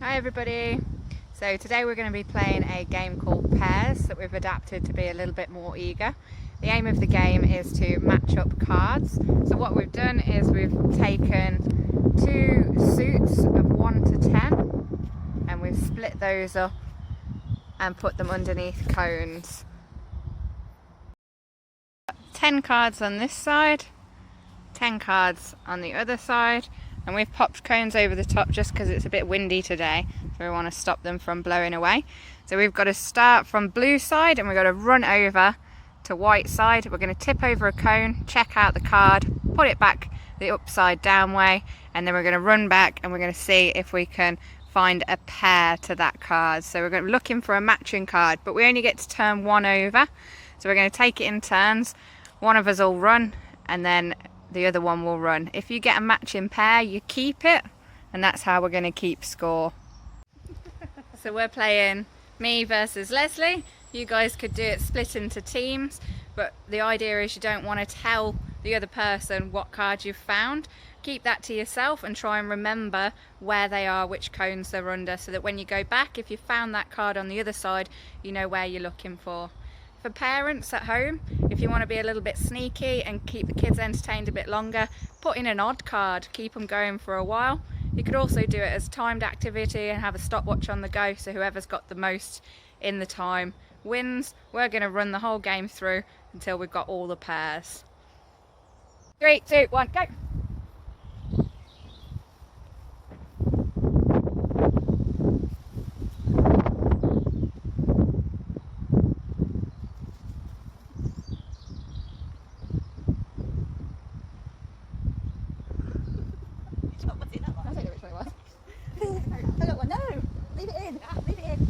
Hi everybody! So today we're going to be playing a game called Pairs that we've adapted to be a little bit more eager. The aim of the game is to match up cards. So what we've done is we've taken two suits of 1 to 10 and we've split those up and put them underneath cones. 10 cards on this side, 10 cards on the other side, and we've popped cones over the top just because it's a bit windy today, so we want to stop them from blowing away. So we've got to start from blue side and we've got to run over to white side. We're going to tip over a cone, check out the card, put it back the upside down way, and then we're going to run back and we're going to see if we can find a pair to that card. So we're going to be looking for a matching card, but we only get to turn one over, so we're going to take it in turns. One of us will run and then the other one will run. If you get a matching pair, you keep it, and that's how we're going to keep score. So we're playing me versus Leslie. You guys could do it split into teams, but the idea is you don't want to tell the other person what card you've found. Keep that to yourself and try and remember where they are, which cones they're under, so that when you go back, if you found that card on the other side, you know where you're looking for. For parents at home, if you want to be a little bit sneaky and keep the kids entertained a bit longer, put in an odd card, keep them going for a while. You could also do it as timed activity and have a stopwatch on the go, so whoever's got the most in the time wins. We're going to run the whole game through until we've got all the pairs. 3, 2, 1, go! I got one. No, leave it in. Leave it in.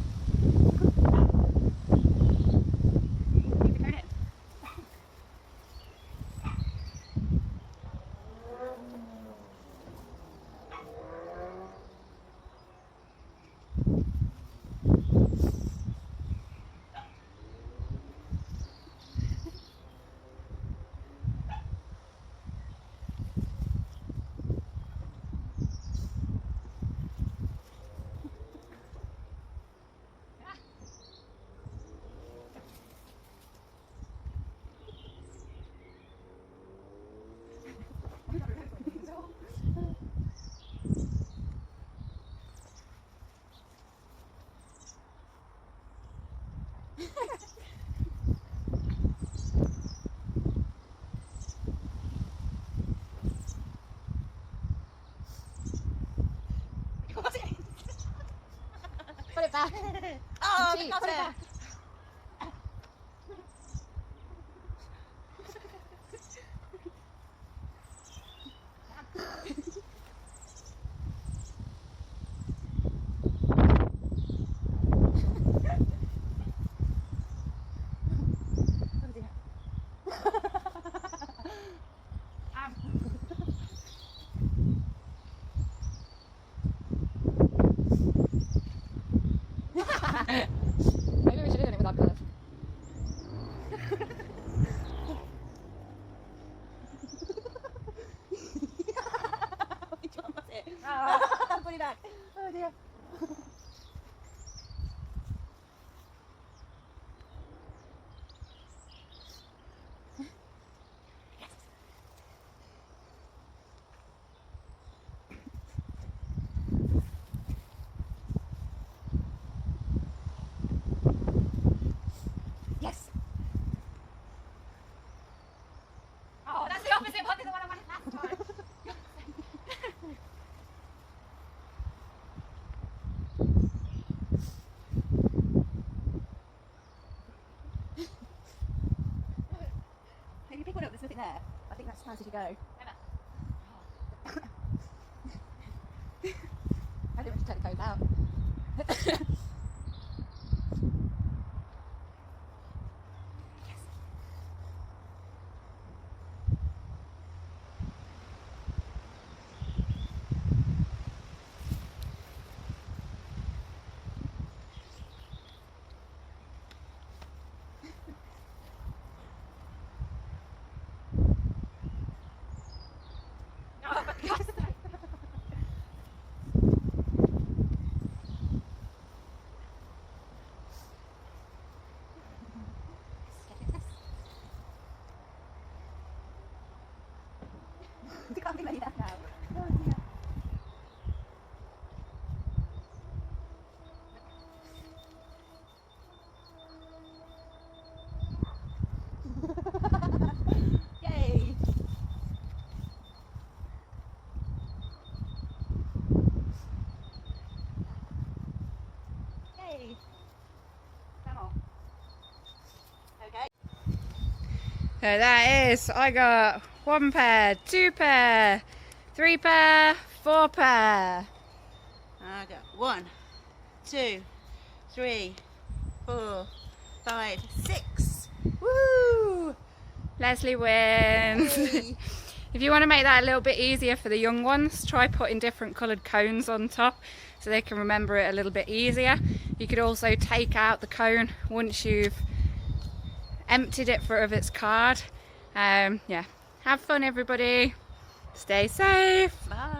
Put it back. Oh, Cheat. put it back. Maybe we should have done it without colours. Which one was it? Oh. Put it back. Oh dear. Yes. Oh, that's the opposite one to the one I wanted last time. Maybe pick one up, there's nothing there. I think that's as far as you go. I don't want to take the cones out. So that is, I got 1 pair, 2 pair, 3 pair, 4 pair. I got 1, 2, 3, 4, 5, 6. Woo! Leslie wins. Yay. If you want to make that a little bit easier for the young ones, try putting different coloured cones on top so they can remember it a little bit easier. You could also take out the cone once you've emptied it of its card. Yeah, have fun everybody. Stay safe. Bye.